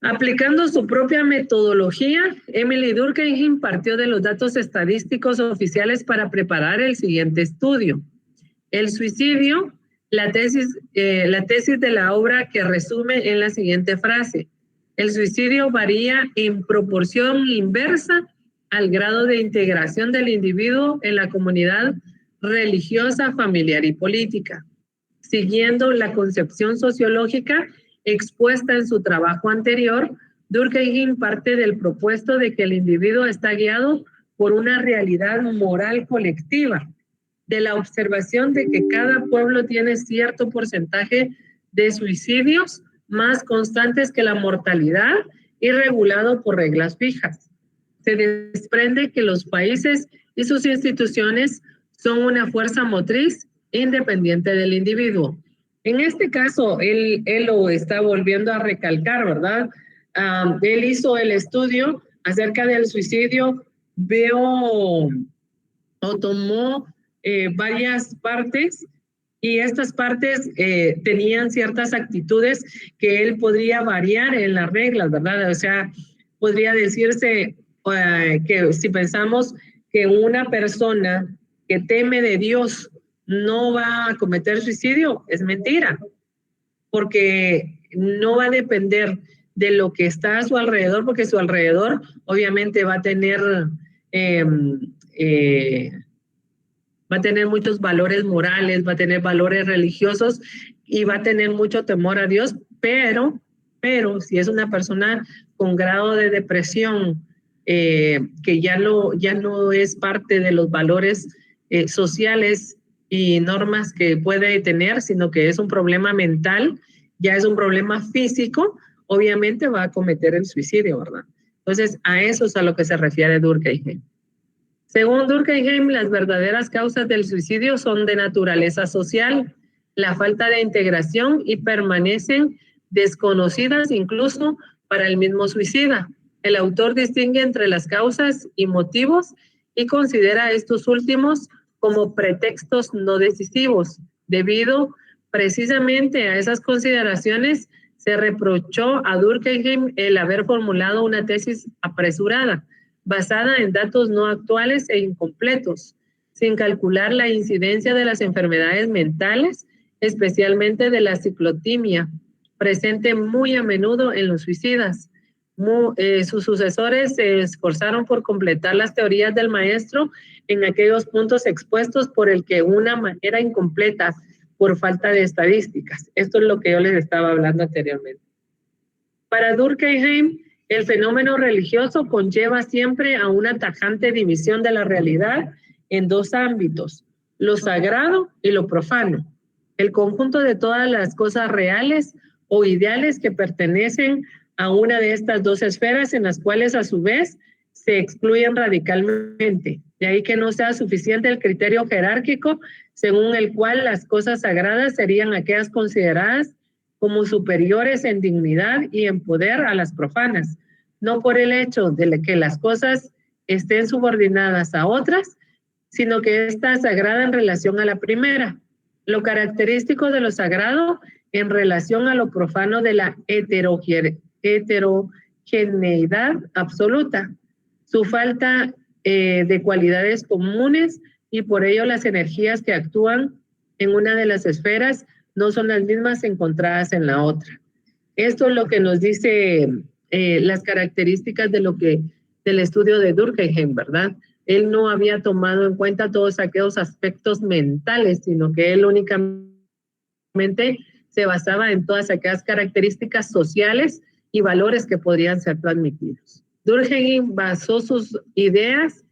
Aplicando su propia metodología, Emily Durkheim partió de los datos estadísticos oficiales para preparar el siguiente estudio. El suicidio, la tesis de la obra que resume en la siguiente frase. El suicidio varía en proporción inversa al grado de integración del individuo en la comunidad religiosa, familiar y política, siguiendo la concepción sociológica expuesta en su trabajo anterior. Durkheim parte del propuesto de que el individuo está guiado por una realidad moral colectiva, de la observación de que cada pueblo tiene cierto porcentaje de suicidios más constantes que la mortalidad y regulado por reglas fijas. Se desprende que los países y sus instituciones son una fuerza motriz independiente del individuo. En este caso, él lo está volviendo a recalcar, ¿verdad? Él hizo el estudio acerca del suicidio, tomó varias partes y estas partes tenían ciertas actitudes que él podría variar en las reglas, ¿verdad? O sea, podría decirse que si pensamos que una persona que teme de Dios no va a cometer suicidio, es mentira, porque no va a depender de lo que está a su alrededor, porque su alrededor obviamente va a tener muchos valores morales, va a tener valores religiosos y va a tener mucho temor a Dios, pero si es una persona con grado de depresión que ya no es parte de los valores sociales y normas que puede tener, sino que es un problema mental, ya es un problema físico, obviamente va a cometer el suicidio, ¿verdad? Entonces, a eso es a lo que se refiere Durkheim. Según Durkheim, las verdaderas causas del suicidio son de naturaleza social, la falta de integración, y permanecen desconocidas incluso para el mismo suicida. El autor distingue entre las causas y motivos y considera estos últimos como pretextos no decisivos. Debido precisamente a esas consideraciones, se reprochó a Durkheim el haber formulado una tesis apresurada, basada en datos no actuales e incompletos, sin calcular la incidencia de las enfermedades mentales, especialmente de la ciclotimia, presente muy a menudo en los suicidas. Sus sucesores se esforzaron por completar las teorías del maestro en aquellos puntos expuestos por el que una manera incompleta por falta de estadísticas. Esto es lo que yo les estaba hablando anteriormente. Para Durkheim, el fenómeno religioso conlleva siempre a una tajante división de la realidad en dos ámbitos, lo sagrado y lo profano, el conjunto de todas las cosas reales o ideales que pertenecen a una de estas dos esferas, en las cuales a su vez se excluyen radicalmente. De ahí que no sea suficiente el criterio jerárquico según el cual las cosas sagradas serían aquellas consideradas como superiores en dignidad y en poder a las profanas, no por el hecho de que las cosas estén subordinadas a otras, sino que esta sagrada en relación a la primera. Lo característico de lo sagrado en relación a lo profano de la heterogeneidad absoluta, su falta de cualidades comunes, y por ello las energías que actúan en una de las esferas no son las mismas encontradas en la otra. Esto es lo que nos dice las características del estudio de Durkheim, ¿verdad? Él no había tomado en cuenta todos aquellos aspectos mentales, sino que él únicamente se basaba en todas aquellas características sociales y valores que podrían ser transmitidos. Durkheim basó sus ideas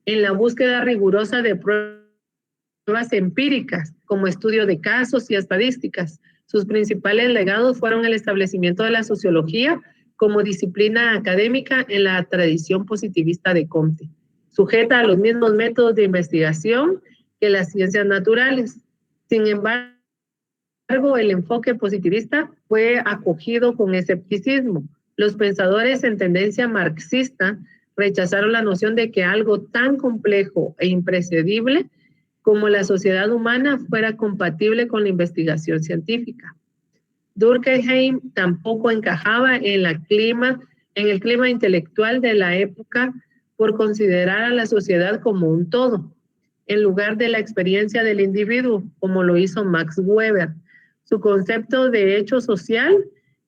en la búsqueda rigurosa de pruebas empíricas, como estudio de casos y estadísticas. Sus principales legados fueron el establecimiento de la sociología como disciplina académica en la tradición positivista de Comte, sujeta a los mismos métodos de investigación que las ciencias naturales. Sin embargo, el enfoque positivista fue acogido con escepticismo. Los pensadores en tendencia marxista rechazaron la noción de que algo tan complejo e impredecible como la sociedad humana fuera compatible con la investigación científica. Durkheim tampoco encajaba en el clima intelectual de la época por considerar a la sociedad como un todo, en lugar de la experiencia del individuo, como lo hizo Max Weber. Su concepto de hecho social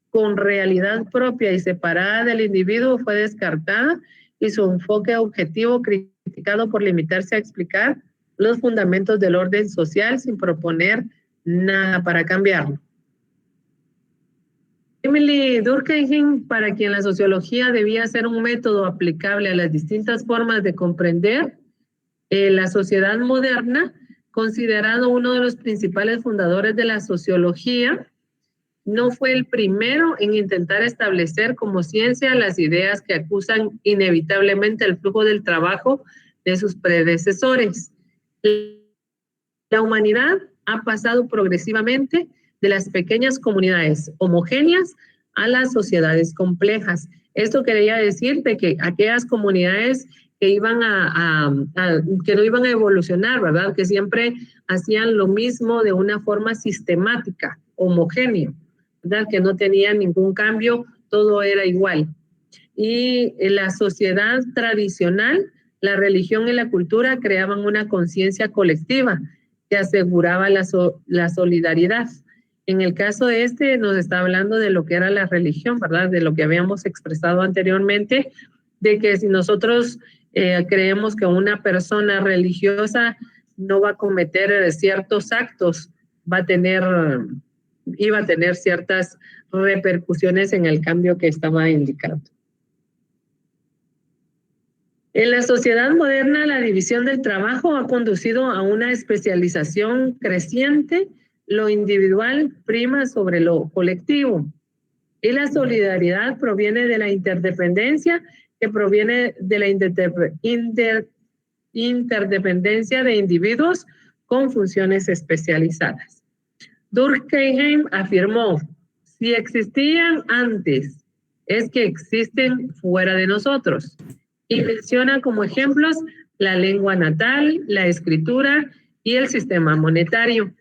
con realidad propia y separada del individuo fue descartada, y su enfoque objetivo criticado por limitarse a explicar los fundamentos del orden social sin proponer nada para cambiarlo. Emile Durkheim, para quien la sociología debía ser un método aplicable a las distintas formas de comprender la sociedad moderna, considerado uno de los principales fundadores de la sociología, no fue el primero en intentar establecer como ciencia las ideas que acusan inevitablemente el flujo del trabajo de sus predecesores. La humanidad ha pasado progresivamente de las pequeñas comunidades homogéneas a las sociedades complejas. Esto quería decir de que aquellas comunidades que iban que no iban a evolucionar, ¿verdad? Que siempre hacían lo mismo de una forma sistemática, homogénea, ¿verdad? Que no tenían ningún cambio, todo era igual. Y en la sociedad tradicional, la religión y la cultura creaban una conciencia colectiva que aseguraba la solidaridad. En el caso de nos está hablando de lo que era la religión, ¿verdad? De lo que habíamos expresado anteriormente, de que si nosotros creemos que una persona religiosa no va a cometer ciertos actos, iba a tener ciertas repercusiones en el cambio que estaba indicando. En la sociedad moderna, la división del trabajo ha conducido a una especialización creciente. Lo individual prima sobre lo colectivo. Y la solidaridad proviene de la interdependencia, que proviene de la interdependencia de individuos con funciones especializadas. Durkheim afirmó, si existían antes, es que existen fuera de nosotros. Y menciona como ejemplos la lengua natal, la escritura y el sistema monetario.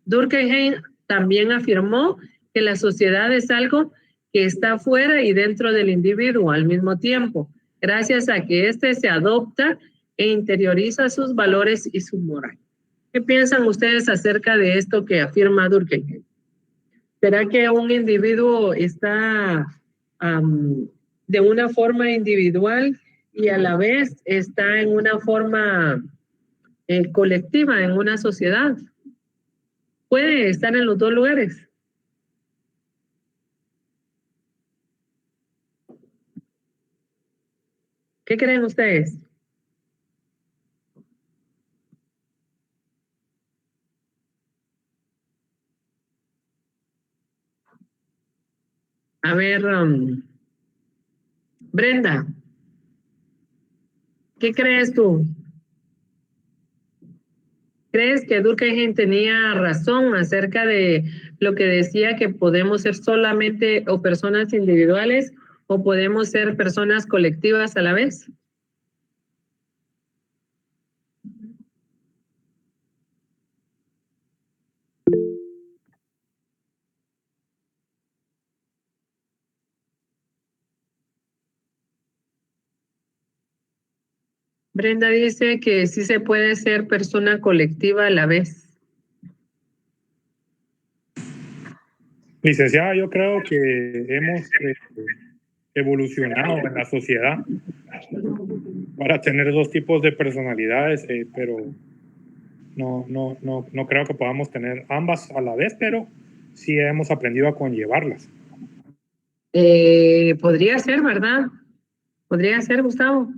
Durkheim también afirmó que la sociedad es algo que está fuera y dentro del individuo al mismo tiempo, gracias a que éste se adopta e interioriza sus valores y su moral. ¿Qué piensan ustedes acerca de esto que afirma Durkheim? ¿Será que un individuo está de una forma individual y a la vez está en una forma colectiva, en una sociedad? Puede estar en los dos lugares. ¿Qué creen ustedes? A ver, Brenda, ¿qué crees tú? ¿Crees que Durkheim tenía razón acerca de lo que decía que podemos ser solamente o personas individuales o podemos ser personas colectivas a la vez? Brenda dice que sí se puede ser persona colectiva a la vez. Licenciada, yo creo que hemos evolucionado en la sociedad para tener dos tipos de personalidades, pero no creo que podamos tener ambas a la vez, pero sí hemos aprendido a conllevarlas. Podría ser, ¿verdad? Podría ser, Gustavo.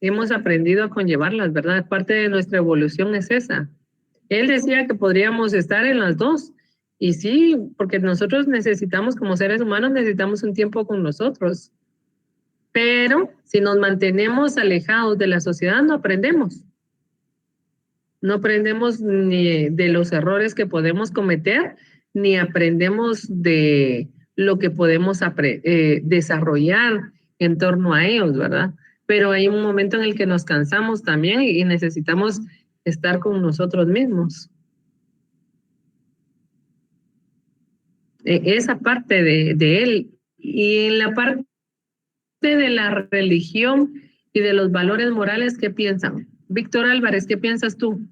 Hemos aprendido a conllevarlas, ¿verdad? Parte de nuestra evolución es esa. Él decía que podríamos estar en las dos. Y sí, porque nosotros necesitamos, como seres humanos, necesitamos un tiempo con nosotros. Pero si nos mantenemos alejados de la sociedad, no aprendemos. No aprendemos ni de los errores que podemos cometer, ni aprendemos de lo que podemos desarrollar en torno a ellos, ¿verdad? Pero hay un momento en el que nos cansamos también y necesitamos estar con nosotros mismos. Esa parte de él. Y en la parte de la religión y de los valores morales, ¿qué piensan? Víctor Álvarez, ¿qué piensas tú?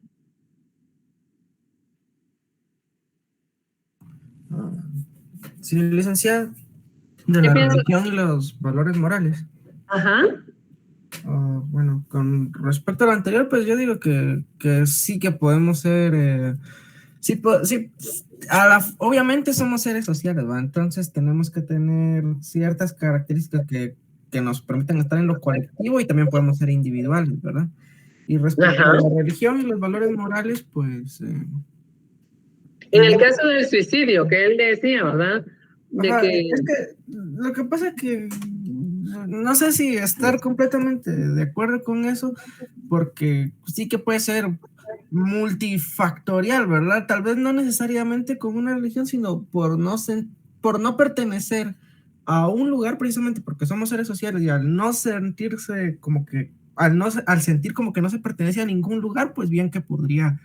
Sí, licenciada, de la religión y los valores morales. Ajá. Bueno, con respecto a lo anterior, pues yo digo que sí que podemos ser, obviamente somos seres sociales, ¿va? Entonces tenemos que tener ciertas características que nos permitan estar en lo colectivo y también podemos ser individuales, ¿verdad? Y respecto a la religión y los valores morales, pues... en el caso del suicidio, que él decía, ¿verdad? Es que lo que pasa es que no sé si estar completamente de acuerdo con eso, porque sí que puede ser multifactorial, ¿verdad? Tal vez no necesariamente con una religión, sino por no pertenecer a un lugar, precisamente porque somos seres sociales, y al no sentirse como que al sentir como que no se pertenece a ningún lugar, pues bien que podría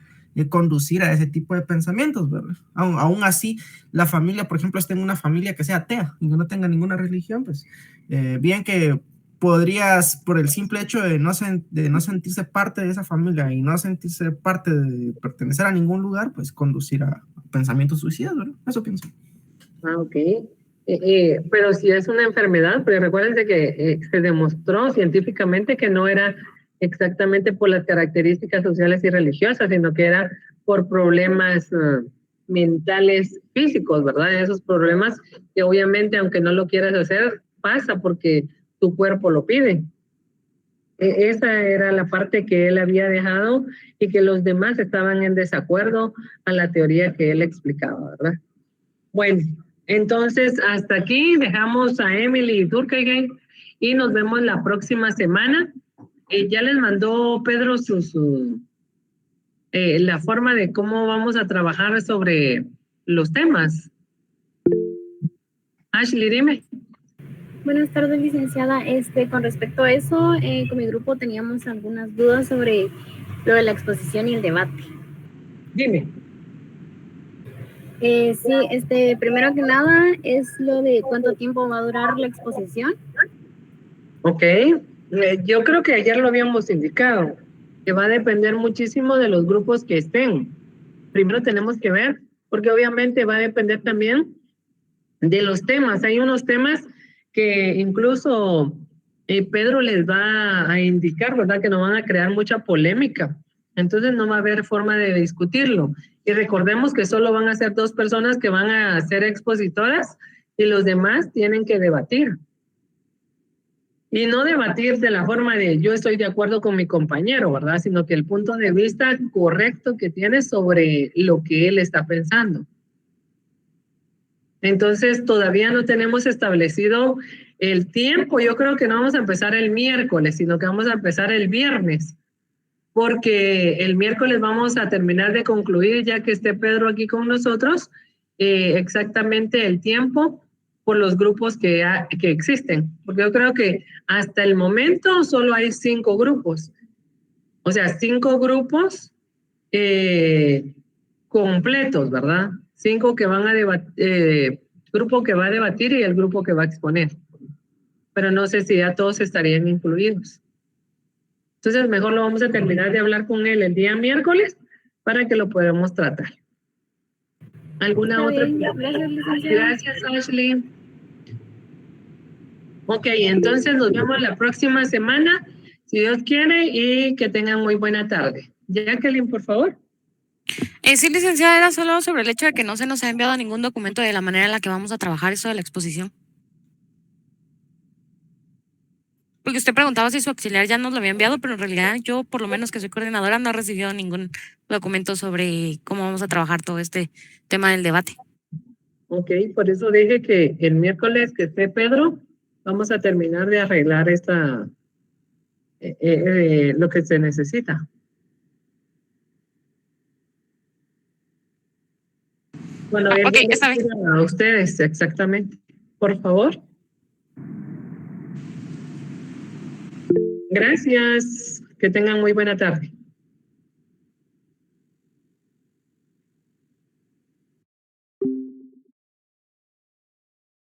conducir a ese tipo de pensamientos, ¿verdad? Aún así, la familia, por ejemplo, esté en una familia que sea atea y que no tenga ninguna religión, pues bien que podrías, por el simple hecho de no sentirse parte de esa familia y no sentirse parte de pertenecer a ningún lugar, pues conducir a pensamientos suicidas, ¿verdad? Eso pienso. Ok. Pero si es una enfermedad, pues recuérdense que se demostró científicamente que no era exactamente por las características sociales y religiosas, sino que era por problemas mentales físicos, ¿verdad? Esos problemas que obviamente, aunque no lo quieras hacer, pasa porque tu cuerpo lo pide. Esa era la parte que él había dejado y que los demás estaban en desacuerdo a la teoría que él explicaba, ¿verdad? Bueno, entonces hasta aquí dejamos a Emily Durkheim y nos vemos la próxima semana. Ya les mandó Pedro la forma de cómo vamos a trabajar sobre los temas. Ashley, dime. Buenas tardes, licenciada. Con respecto a eso, con mi grupo teníamos algunas dudas sobre lo de la exposición y el debate. Dime. Sí, primero que nada es lo de cuánto tiempo va a durar la exposición. Ok, yo creo que ayer lo habíamos indicado, que va a depender muchísimo de los grupos que estén. Primero tenemos que ver, porque obviamente va a depender también de los temas. Hay unos temas que incluso Pedro les va a indicar, ¿verdad? Que no van a crear mucha polémica. Entonces no va a haber forma de discutirlo. Y recordemos que solo van a ser 2 personas que van a ser expositoras y los demás tienen que debatir. Y no debatir de la forma de yo estoy de acuerdo con mi compañero, ¿verdad? Sino que el punto de vista correcto que tiene sobre lo que él está pensando. Entonces, todavía no tenemos establecido el tiempo. Yo creo que no vamos a empezar el miércoles, sino que vamos a empezar el viernes. Porque el miércoles vamos a terminar de concluir, ya que esté Pedro aquí con nosotros, exactamente el tiempo por los grupos que existen. Porque yo creo que hasta el momento solo hay 5 grupos. O sea, 5 grupos completos, ¿verdad? 5 que van a debatir, grupo que va a debatir y el grupo que va a exponer. Pero no sé si ya todos estarían incluidos. Entonces, mejor lo vamos a terminar de hablar con él el día miércoles para que lo podamos tratar. ¿Alguna otra pregunta? Gracias, Ashley. Ok, entonces nos vemos la próxima semana, si Dios quiere, y que tengan muy buena tarde. Jacqueline, por favor. Sí, licenciada, era solo sobre el hecho de que no se nos ha enviado ningún documento de la manera en la que vamos a trabajar eso de la exposición. Porque usted preguntaba si su auxiliar ya nos lo había enviado, pero en realidad yo, por lo menos que soy coordinadora, no he recibido ningún documento sobre cómo vamos a trabajar todo este tema del debate. Ok, por eso dije que el miércoles que esté Pedro, vamos a terminar de arreglar lo que se necesita. Bueno, okay, está bien. A ustedes, exactamente. Por favor. Gracias. Que tengan muy buena tarde.